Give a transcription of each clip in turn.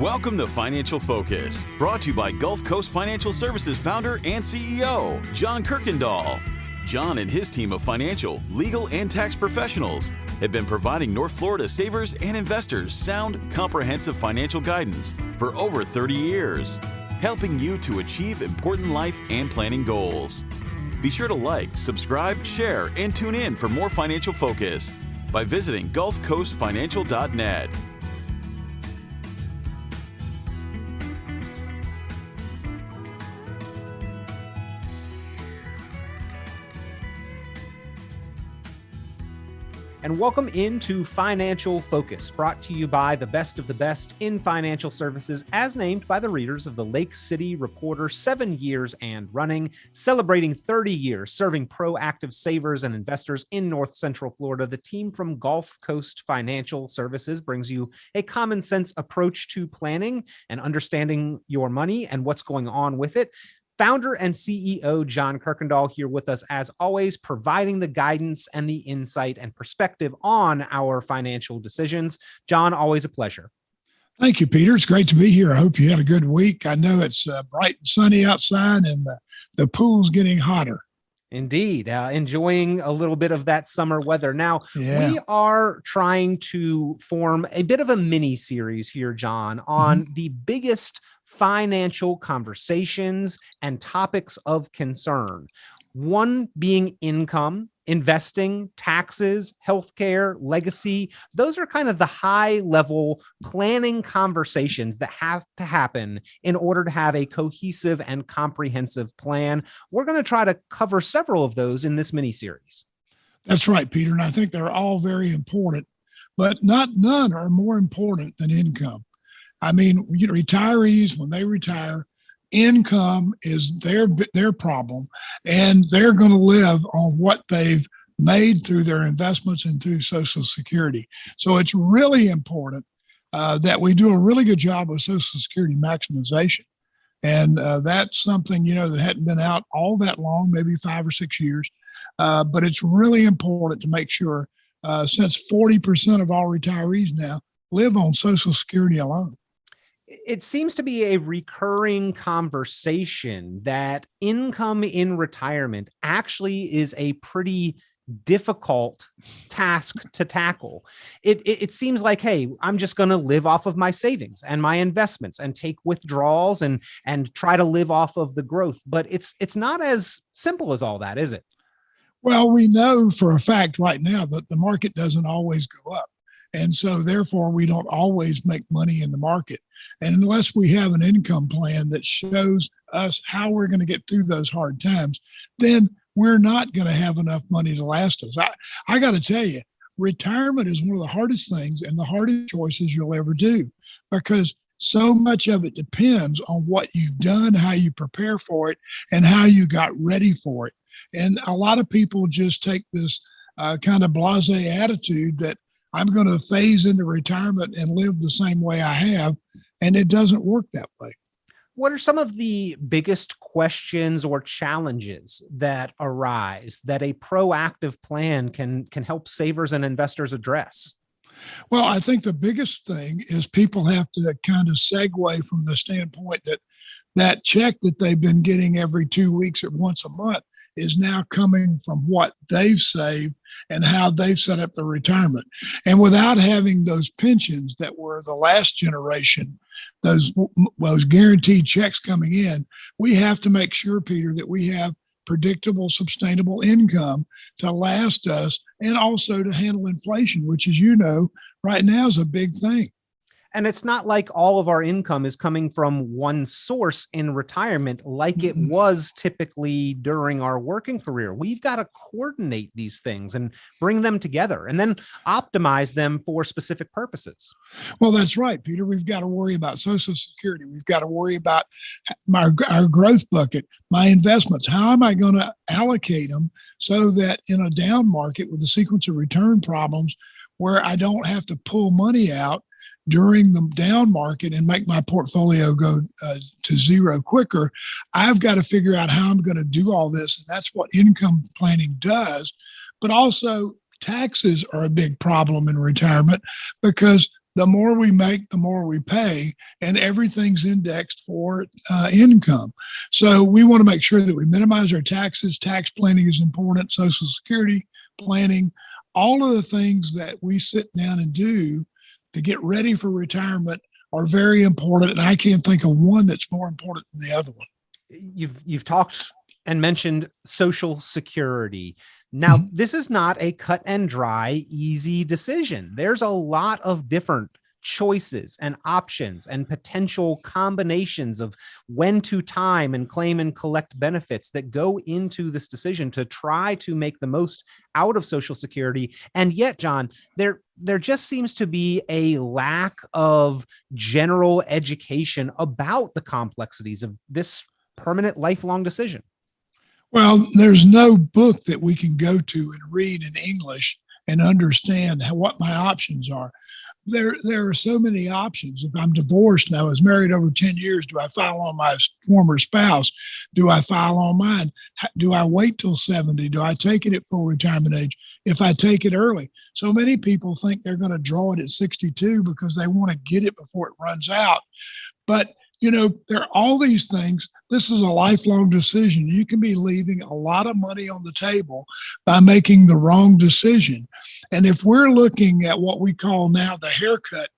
Welcome to Financial Focus, brought to you by GulfCoast Financial Services founder and CEO, John Kuykendall. John and his team of financial, legal, and tax professionals have been providing North Florida savers and investors sound, comprehensive financial guidance for over 30 years, helping you to achieve important life and planning goals. Be sure to like, subscribe, share, and tune in for more Financial Focus by visiting GulfCoastFinancial.net. And welcome into Financial Focus, brought to you by the best of the best in financial services, as named by the readers of the Lake City Reporter, 7 years and running, celebrating 30 years serving proactive savers and investors in North Central Florida. The team from GulfCoast Financial Services brings you a common sense approach to planning and understanding your money and what's going on with it. Founder and CEO John Kuykendall here with us, as always, providing the guidance and the insight and perspective on our financial decisions. John, always a pleasure. Thank you, Peter. It's great to be here. I hope you had a good week. I know it's bright and sunny outside, and the pool's getting hotter. Indeed. Enjoying a little bit of that summer weather. Now, we are trying to form a bit of a mini series here, John, on the biggest financial conversations and topics of concern. One being income, investing, taxes, healthcare, legacy. Those are kind of the high level planning conversations that have to happen in order to have a cohesive and comprehensive plan. We're going to try to cover several of those in this mini series. That's right, Peter. And I think they're all very important, but none are more important than income. I mean, retirees, when they retire, income is their problem, and they're going to live on what they've made through their investments and through Social Security. So it's really important that we do a really good job with Social Security maximization. And that's something, that hadn't been out all that long, maybe 5 or 6 years. But it's really important to make sure, since 40% of all retirees now live on Social Security alone. It seems to be a recurring conversation that income in retirement actually is a pretty difficult task to tackle. It seems like, hey, I'm just going to live off of my savings and my investments and take withdrawals and try to live off of the growth. But it's not as simple as all that, is it? Well, we know for a fact right now that the market doesn't always go up. And so therefore, we don't always make money in the market. And unless we have an income plan that shows us how we're going to get through those hard times, then we're not going to have enough money to last us. I got to tell you, retirement is one of the hardest things and the hardest choices you'll ever do, because so much of it depends on what you've done, how you prepare for it, and how you got ready for it. And a lot of people just take this kind of blasé attitude that I'm going to phase into retirement and live the same way I have. And it doesn't work that way. What are some of the biggest questions or challenges that arise that a proactive plan can help savers and investors address? Well, I think the biggest thing is people have to kind of segue from the standpoint that check that they've been getting every 2 weeks or once a month is now coming from what they've saved and how they've set up their retirement. And without having those pensions that were the last generation, those guaranteed checks coming in, we have to make sure, Peter, that we have predictable, sustainable income to last us and also to handle inflation, which, as you know, right now is a big thing. And it's not like all of our income is coming from one source in retirement like it was typically during our working career. We've got to coordinate these things and bring them together and then optimize them for specific purposes. Well, that's right, Peter. We've got to worry about Social Security. We've got to worry about our growth bucket, my investments. How am I going to allocate them so that in a down market with a sequence of return problems where I don't have to pull money out during the down market and make my portfolio go to zero quicker, I've got to figure out how I'm going to do all this. And that's what income planning does. But also taxes are a big problem in retirement because the more we make, the more we pay, and everything's indexed for income. So we want to make sure that we minimize our taxes. Tax planning is important, Social Security planning, all of the things that we sit down and do to get ready for retirement are very important. And I can't think of one that's more important than the other one. You've talked and mentioned Social Security. Now, this is not a cut and dry, easy decision. There's a lot of different choices and options and potential combinations of when to time and claim and collect benefits that go into this decision to try to make the most out of Social Security. And yet, John, there just seems to be a lack of general education about the complexities of this permanent lifelong decision. Well, there's no book that we can go to and read in English and understand what my options are. There are so many options. If I'm divorced and I was married over 10 years, do I file on my former spouse? Do I file on mine? Do I wait till 70? Do I take it at full retirement age? If I take it early? So many people think they're going to draw it at 62 because they want to get it before it runs out. But there are all these things. This is a lifelong decision. You can be leaving a lot of money on the table by making the wrong decision. And if we're looking at what we call now the haircut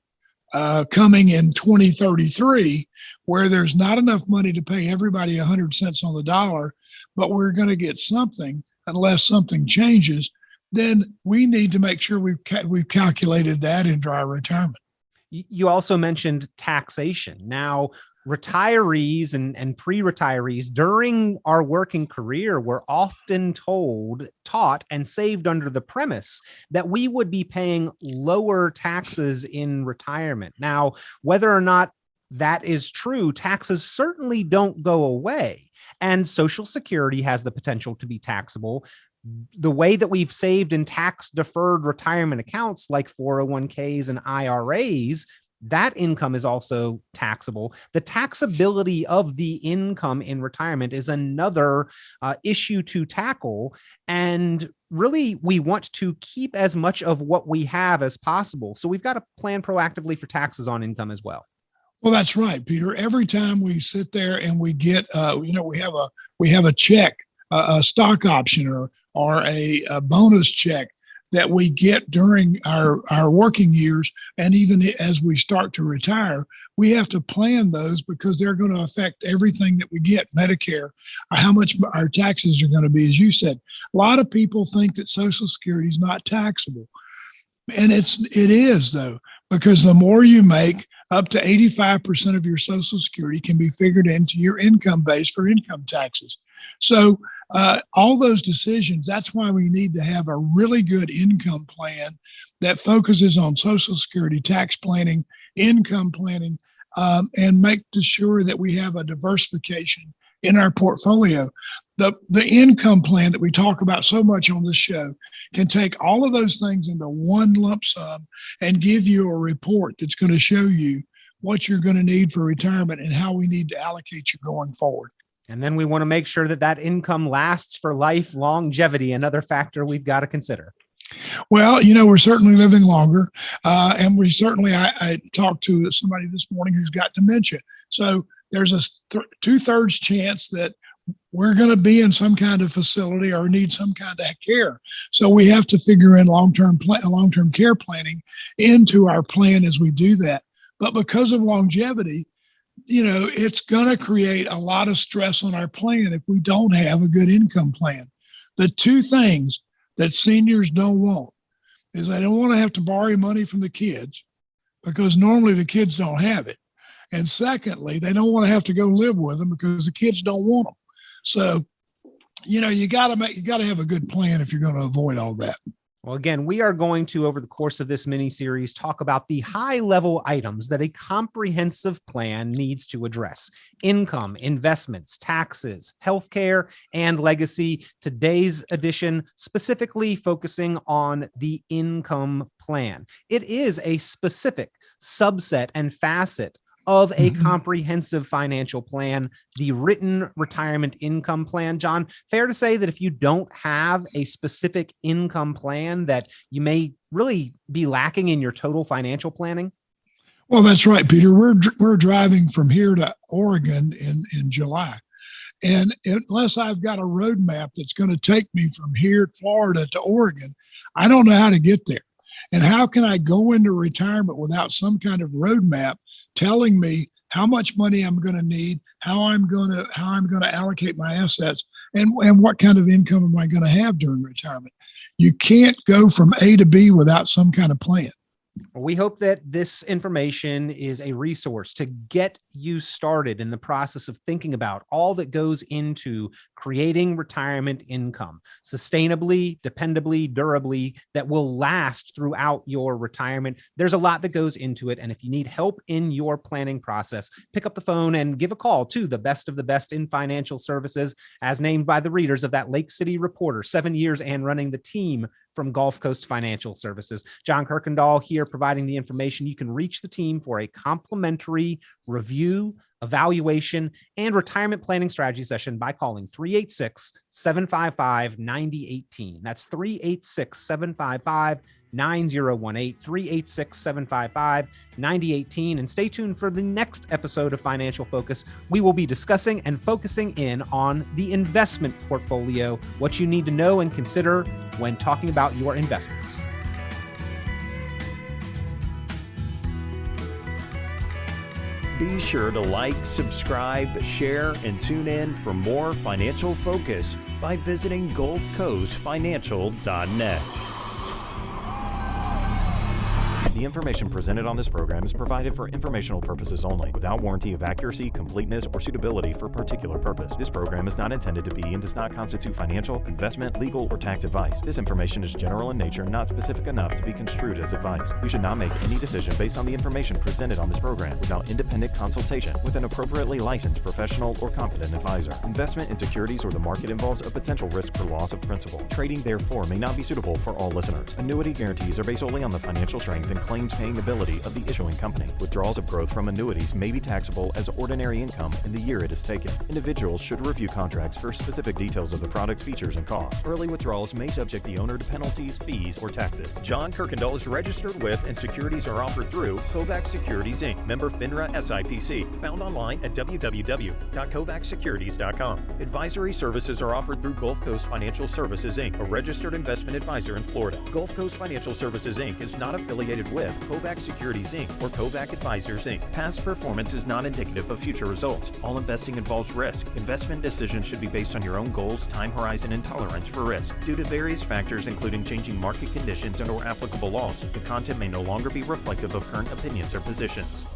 coming in 2033, where there's not enough money to pay everybody 100 cents on the dollar, but we're going to get something unless something changes, then we need to make sure we've calculated that into our retirement. You also mentioned taxation. Now, retirees and pre-retirees during our working career were often taught, and saved under the premise that we would be paying lower taxes in retirement. Now, whether or not that is true, taxes certainly don't go away, and Social Security has the potential to be taxable. The way that we've saved in tax-deferred retirement accounts like 401ks and IRAs, that income is also taxable. The taxability of the income in retirement is another issue to tackle. And really, we want to keep as much of what we have as possible. So we've got to plan proactively for taxes on income as well. Well, that's right, Peter. Every time we sit there and we get, we have a check, a stock option or a bonus check that we get during our working years, and even as we start to retire, we have to plan those because they're going to affect everything that we get. Medicare, how much our taxes are going to be, as you said. A lot of people think that Social Security is not taxable, and it is though, because the more you make, up to 85% of your Social Security can be figured into your income base for income taxes. So all those decisions, that's why we need to have a really good income plan that focuses on Social Security, tax planning, income planning, and make sure that we have a diversification in our portfolio. The income plan that we talk about so much on this show can take all of those things into one lump sum and give you a report that's going to show you what you're going to need for retirement and how we need to allocate you going forward. And then we want to make sure that that income lasts for life. Longevity, another factor we've got to consider. Well, we're certainly living longer. And we certainly, I talked to somebody this morning who's got dementia. So there's a 2/3 chance that we're going to be in some kind of facility or need some kind of care. So we have to figure in long-term care planning into our plan as we do that. But because of longevity, it's going to create a lot of stress on our plan if we don't have a good income plan. The two things that seniors don't want is they don't want to have to borrow money from the kids because normally the kids don't have it. And secondly, they don't want to have to go live with them because the kids don't want them. So, you got to have a good plan if you're going to avoid all that. Well, again, we are going to, over the course of this mini series, talk about the high-level items that a comprehensive plan needs to address: income, investments, taxes, healthcare, and legacy. Today's edition specifically focusing on the income plan. It is a specific subset and facet of a comprehensive financial plan, the written retirement income plan. John, fair to say that if you don't have a specific income plan, that you may really be lacking in your total financial planning? Well, that's right, Peter. We're driving from here to Oregon in July. And unless I've got a roadmap that's going to take me from here, Florida, to Oregon, I don't know how to get there. And how can I go into retirement without some kind of roadmap telling me how much money I'm going to need, how I'm going to allocate my assets, and what kind of income am I going to have during retirement? You can't go from A to B without some kind of plan. We hope that this information is a resource to get you started in the process of thinking about all that goes into creating retirement income sustainably, dependably, durably, that will last throughout your retirement. There's a lot that goes into it. And if you need help in your planning process, pick up the phone and give a call to the best of the best in financial services, as named by the readers of that Lake City Reporter, 7 years and running the team from GulfCoast Financial Services. John Kuykendall here providing the information. You can reach the team for a complimentary review, evaluation, and retirement planning strategy session by calling 386-755-9018. That's 386-755-9018, 386-755-9018. And stay tuned for the next episode of Financial Focus. We will be discussing and focusing in on the investment portfolio, what you need to know and consider when talking about your investments. Be sure to like, subscribe, share, and tune in for more Financial Focus by visiting GulfCoastFinancial.net. The information presented on this program is provided for informational purposes only, without warranty of accuracy, completeness, or suitability for a particular purpose. This program is not intended to be and does not constitute financial, investment, legal, or tax advice. This information is general in nature and not specific enough to be construed as advice. You should not make any decision based on the information presented on this program without independent consultation with an appropriately licensed professional or competent advisor. Investment in securities or the market involves a potential risk for loss of principal. Trading, therefore, may not be suitable for all listeners. Annuity guarantees are based solely on the financial strength and claims-paying ability of the issuing company. Withdrawals of growth from annuities may be taxable as ordinary income in the year it is taken. Individuals should review contracts for specific details of the product's features and costs. Early withdrawals may subject the owner to penalties, fees, or taxes. John Kuykendall is registered with and securities are offered through Kovac Securities, Inc., member FINRA SIPC, found online at www.kovacsecurities.com. Advisory services are offered through Gulf Coast Financial Services, Inc., a registered investment advisor in Florida. Gulf Coast Financial Services, Inc. is not affiliated with Kovac Securities, Inc. or Kovac Advisors, Inc. Past performance is not indicative of future results. All investing involves risk. Investment decisions should be based on your own goals, time horizon, and tolerance for risk. Due to various factors, including changing market conditions and/or applicable laws, the content may no longer be reflective of current opinions or positions.